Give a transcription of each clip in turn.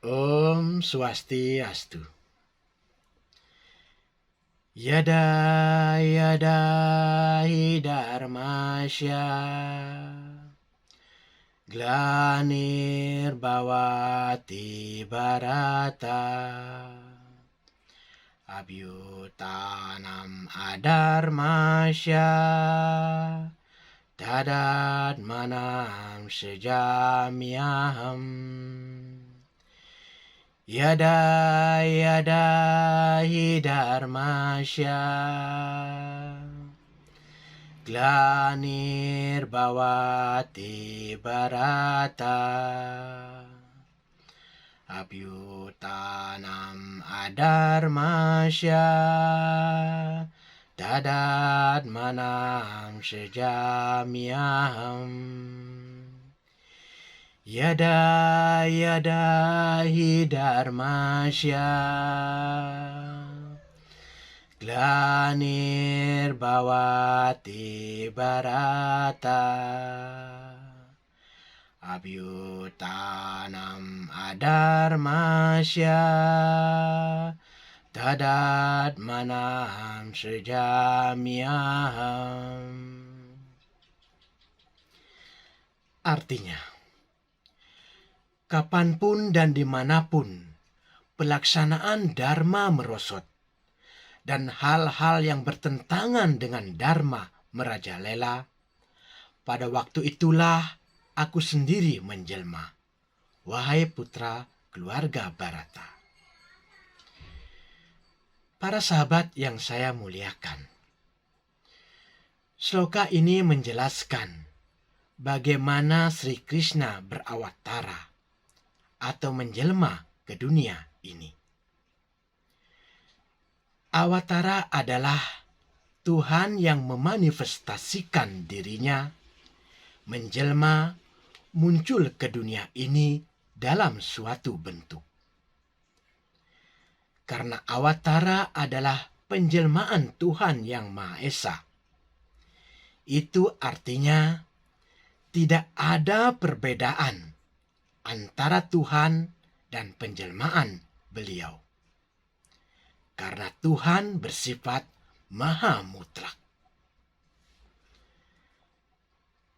Om Swastiastu. Yada yada hi dharmasya glanir bhavati bharata abhyutanam adharmasya tadatmanam sejamyaham. Yada yada hi dharmasya glanir bhavati bharata abhyutanam adharmasya tadatmanam sejamyaham. Yada yada hi dharmasya glanir bhavati bharata abhyutanam adharmasya tadatmanam sejamyaham. Artinya, kapanpun dan dimanapun pelaksanaan dharma merosot dan hal-hal yang bertentangan dengan dharma merajalela, pada waktu itulah aku sendiri menjelma, wahai putra keluarga Bharata. Para sahabat yang saya muliakan, sloka ini menjelaskan bagaimana Sri Krishna berawatara atau menjelma ke dunia ini. Awatara adalah Tuhan yang memanifestasikan dirinya, menjelma, muncul ke dunia ini dalam suatu bentuk. Karena awatara adalah penjelmaan Tuhan yang Maha Esa, itu artinya tidak ada perbedaan antara Tuhan dan penjelmaan beliau. Karena Tuhan bersifat maha mutlak.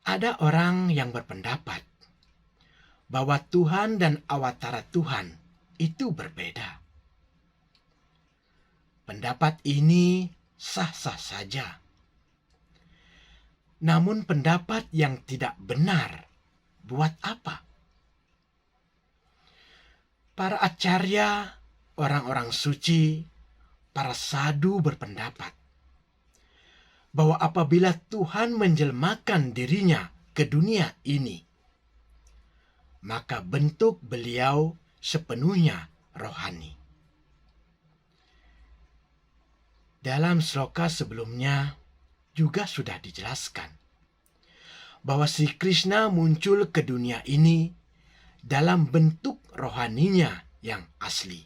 Ada orang yang berpendapat bahwa Tuhan dan awatara Tuhan itu berbeda. Pendapat ini sah-sah saja. Namun pendapat yang tidak benar, buat apa? Para acarya, orang-orang suci, para sadhu berpendapat bahwa apabila Tuhan menjelmakan dirinya ke dunia ini, maka bentuk beliau sepenuhnya rohani. Dalam sloka sebelumnya juga sudah dijelaskan bahwa Sri Krishna muncul ke dunia ini dalam bentuk rohaninya yang asli.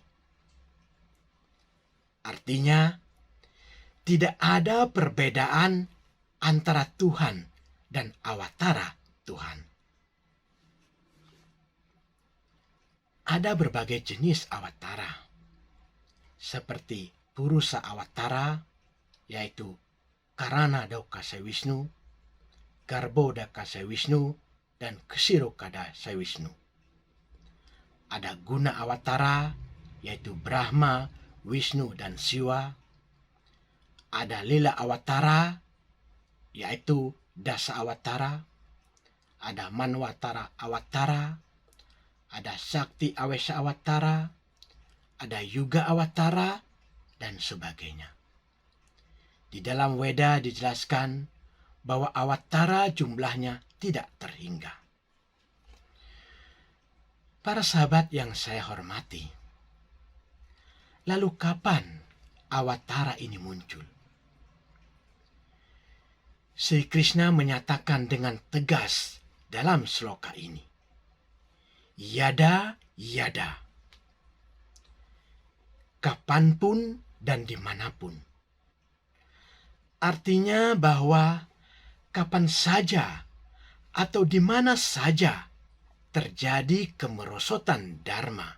Artinya, tidak ada perbedaan antara Tuhan dan awatara Tuhan. Ada berbagai jenis awatara, seperti Purusa awatara, yaitu Karana Daukasa Wisnu, Garbo Dakasa Wisnu, dan Ksirokada Wisnu. Ada Guna awatara, yaitu Brahma, Wisnu, dan Siwa. Ada Lila awatara, yaitu Dasa awatara. Ada Manwatara awatara. Ada Sakti Awesa awatara. Ada Yuga awatara, dan sebagainya. Di dalam Weda dijelaskan bahwa awatara jumlahnya tidak terhingga. Para sahabat yang saya hormati, lalu kapan awatara ini muncul? Sri Krishna menyatakan dengan tegas dalam sloka ini, Yada, yada. Kapanpun dan dimanapun. Artinya bahwa kapan saja atau di mana saja terjadi kemerosotan dharma,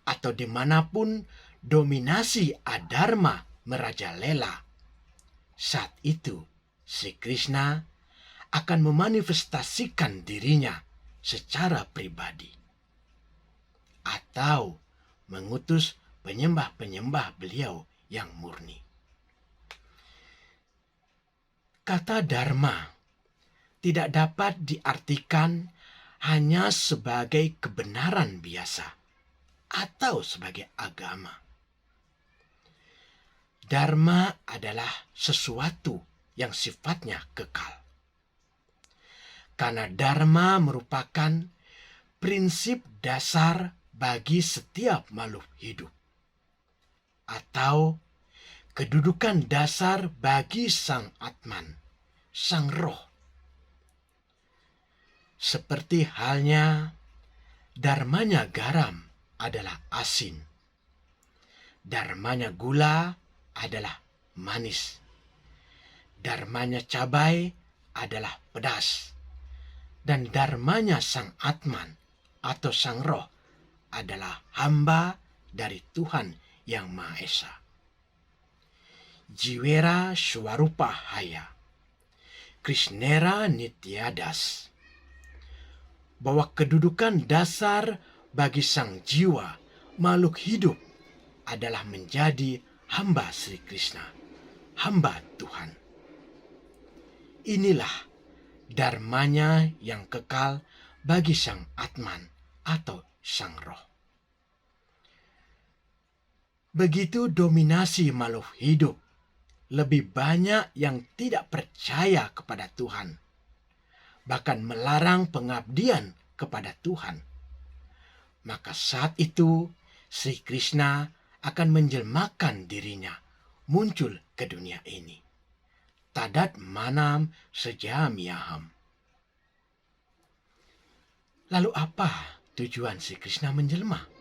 atau dimanapun dominasi adharma merajalela, saat itu Sri Krishna akan memanifestasikan dirinya secara pribadi atau mengutus penyembah-penyembah beliau yang murni. Kata dharma tidak dapat diartikan hanya sebagai kebenaran biasa atau sebagai agama. Dharma adalah sesuatu yang sifatnya kekal. Karena dharma merupakan prinsip dasar bagi setiap makhluk hidup, atau kedudukan dasar bagi sang Atman, sang roh. Seperti halnya dharmanya garam adalah asin, dharmanya gula adalah manis, dharmanya cabai adalah pedas, dan dharmanya sang Atman atau sang roh adalah hamba dari Tuhan yang Maha Esa. Jiwera Swarupa Haya, Krishnera Nityadas. Bahwa kedudukan dasar bagi sang jiwa makhluk hidup adalah menjadi hamba Sri Krishna, hamba Tuhan. Inilah dharmanya yang kekal bagi sang Atman atau sang roh. Begitu dominasi makhluk hidup, lebih banyak yang tidak percaya kepada Tuhan, bahkan melarang pengabdian kepada Tuhan. Maka saat itu Sri Krishna akan menjelmakan dirinya, muncul ke dunia ini. Tadat manam sejamiyaham. Lalu apa tujuan Sri Krishna menjelma?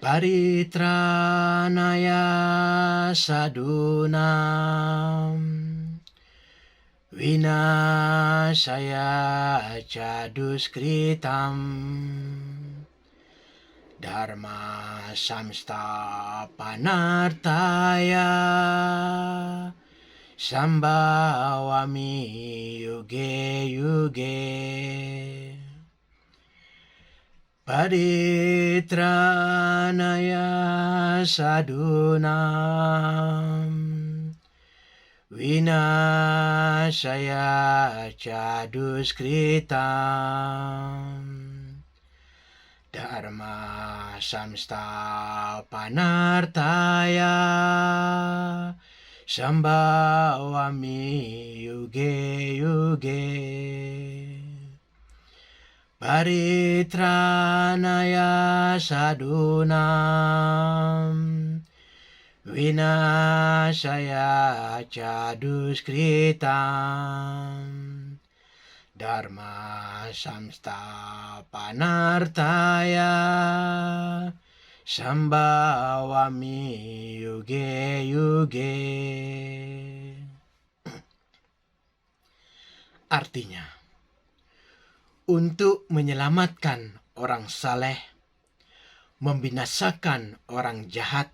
Paritranaya sadunam vinasaya caduskritam dharma samstapanartaya sambhawami yuge yuge. Paritranaya sadunam vinasaya caduskritam dharma samstapanartaya sambhawami yuge yuge. Paritranaya sadunam vinasaya caduskritam dharma samstapanartaya sambhawami yuge yuge. Artinya, untuk menyelamatkan orang saleh, membinasakan orang jahat,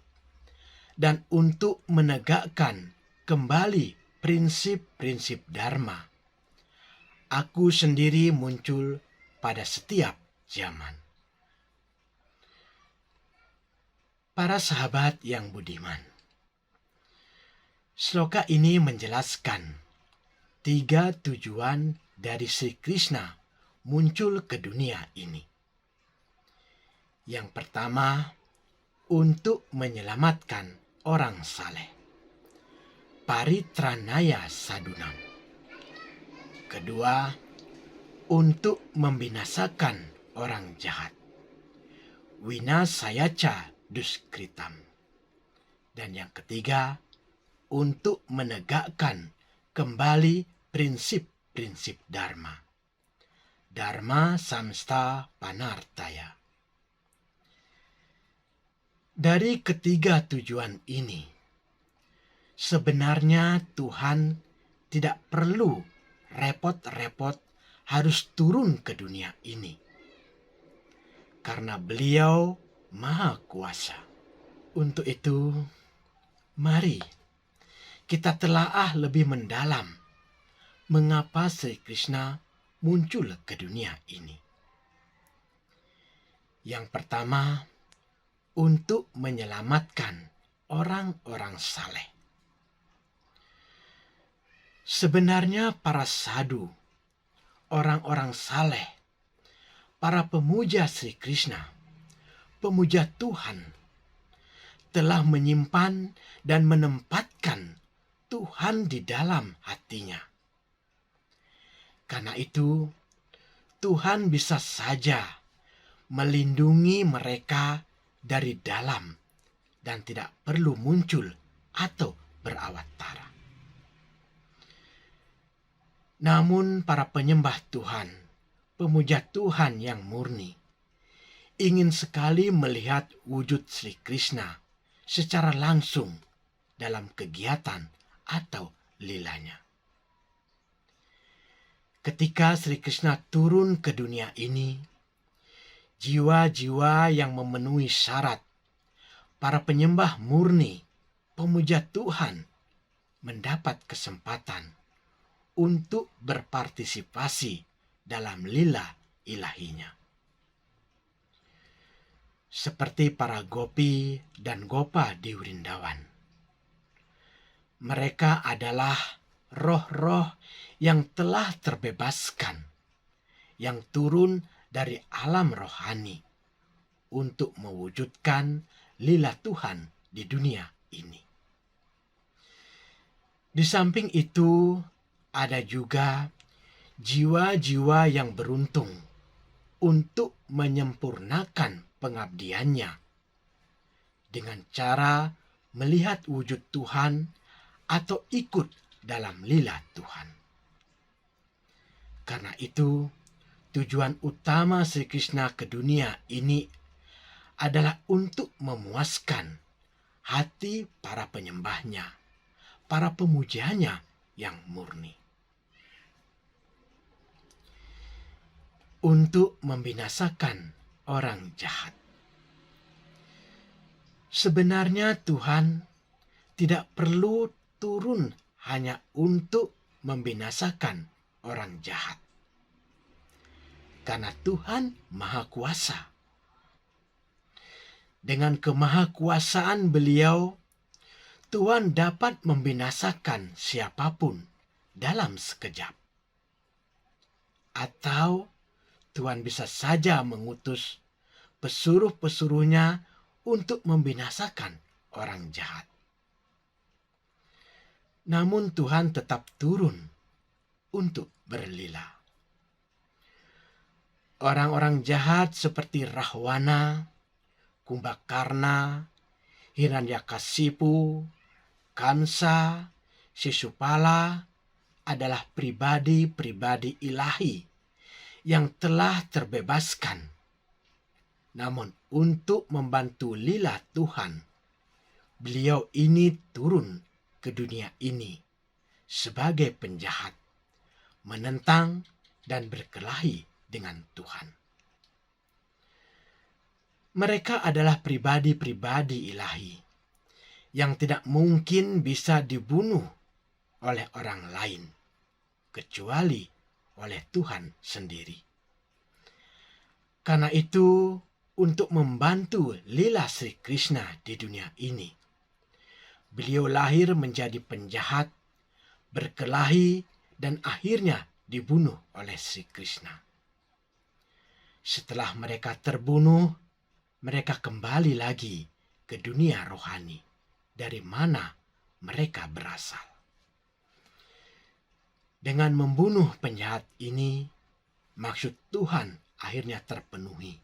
dan untuk menegakkan kembali prinsip-prinsip dharma, aku sendiri muncul pada setiap zaman. Para sahabat yang budiman, sloka ini menjelaskan 3 tujuan dari Sri Krishna muncul ke dunia ini. Yang pertama, untuk menyelamatkan orang saleh, paritranaya sadunam. Kedua, untuk membinasakan orang jahat, winasayaca duskritam. Dan yang ketiga, untuk menegakkan kembali prinsip-prinsip dharma, dharma samsta panartaya. Dari ketiga tujuan ini, sebenarnya Tuhan tidak perlu repot-repot harus turun ke dunia ini. karena Beliau Maha Kuasa. Untuk itu, mari kita telaah lebih mendalam mengapa Sri Krishna muncul ke dunia ini. Yang pertama, untuk menyelamatkan orang-orang saleh. Sebenarnya para sadhu, orang-orang saleh, para pemuja Sri Krishna, pemuja Tuhan, telah menyimpan dan menempatkan Tuhan di dalam hatinya. Karena itu, Tuhan bisa saja melindungi mereka dari dalam dan tidak perlu muncul atau berawat tara. Namun para penyembah Tuhan, pemuja Tuhan yang murni, ingin sekali melihat wujud Sri Krishna secara langsung dalam kegiatan atau lilanya. Ketika Sri Krishna turun ke dunia ini, jiwa-jiwa yang memenuhi syarat, para penyembah murni, pemuja Tuhan, mendapat kesempatan untuk berpartisipasi dalam lila ilahinya. Seperti para gopi dan gopa di Wrindawan. Mereka adalah roh-roh yang telah terbebaskan, yang turun dari alam rohani untuk mewujudkan lila Tuhan di dunia ini. Di samping itu, ada juga jiwa-jiwa yang beruntung untuk menyempurnakan pengabdiannya dengan cara melihat wujud Tuhan atau ikut dalam lila Tuhan. Karena itu, tujuan utama Sri Krishna ke dunia ini adalah untuk memuaskan hati para penyembahnya, para pemujanya yang murni. Untuk membinasakan orang jahat. Sebenarnya Tuhan tidak perlu turun hanya untuk membinasakan orang jahat. Karena Tuhan Maha Kuasa. Dengan kemahakuasaan Beliau, Tuhan dapat membinasakan siapapun dalam sekejap. Atau Tuhan bisa saja mengutus pesuruh-pesuruhnya untuk membinasakan orang jahat. Namun Tuhan tetap turun untuk berlila. Orang-orang jahat seperti Rahwana, Kumbakarna, Hiranyakasipu, Kansa, Sisupala adalah pribadi-pribadi ilahi yang telah terbebaskan. Namun untuk membantu lila Tuhan, beliau ini turun ke dunia ini sebagai penjahat, menentang dan berkelahi dengan Tuhan. Mereka adalah pribadi-pribadi ilahi yang tidak mungkin bisa dibunuh oleh orang lain, kecuali oleh Tuhan sendiri. Karena itu, untuk membantu lila Sri Krishna di dunia ini, beliau lahir menjadi penjahat, berkelahi, dan akhirnya dibunuh oleh Sri Krishna. Setelah mereka terbunuh, mereka kembali lagi ke dunia rohani, dari mana mereka berasal. Dengan membunuh penjahat ini, maksud Tuhan akhirnya terpenuhi,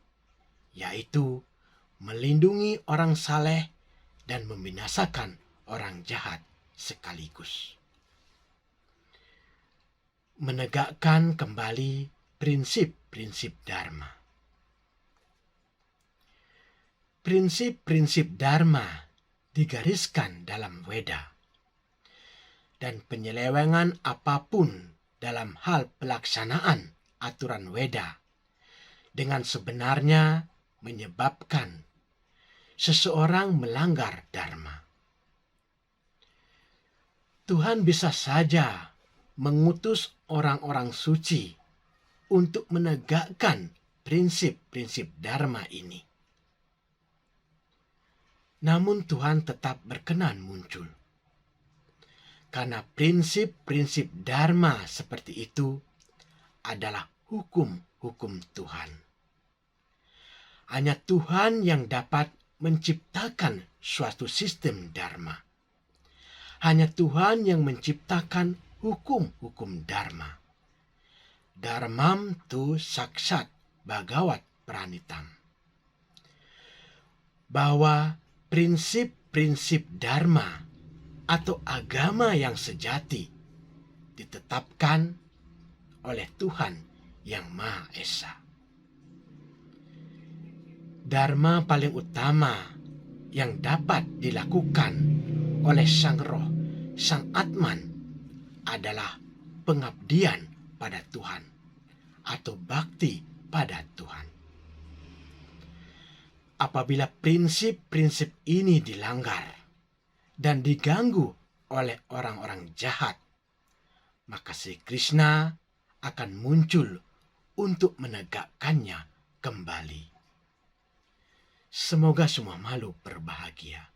yaitu melindungi orang saleh dan membinasakan orang jahat sekaligus. Menegakkan kembali prinsip-prinsip Dharma. Prinsip-prinsip Dharma digariskan dalam Weda. Dan penyelewengan apapun dalam hal pelaksanaan aturan Weda dengan sebenarnya menyebabkan seseorang melanggar dharma. Tuhan bisa saja mengutus orang-orang suci untuk menegakkan prinsip-prinsip dharma ini. Namun Tuhan tetap berkenan muncul. Karena prinsip-prinsip dharma seperti itu adalah hukum-hukum Tuhan. Hanya Tuhan yang dapat menciptakan suatu sistem dharma. Hanya Tuhan yang menciptakan hukum-hukum dharma. Dharmam tu saksat bhagavat pranitam. Bahwa prinsip-prinsip dharma atau agama yang sejati ditetapkan oleh Tuhan yang Maha Esa. Dharma paling utama yang dapat dilakukan oleh Sang Roh, Sang Atman adalah pengabdian pada Tuhan atau bakti pada Tuhan. Apabila prinsip-prinsip ini dilanggar dan diganggu oleh orang-orang jahat, maka Sri Krishna akan muncul untuk menegakkannya kembali. Semoga semua makhluk berbahagia.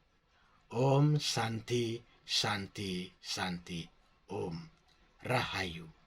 Om Santi, Santi, Santi, Om Rahayu.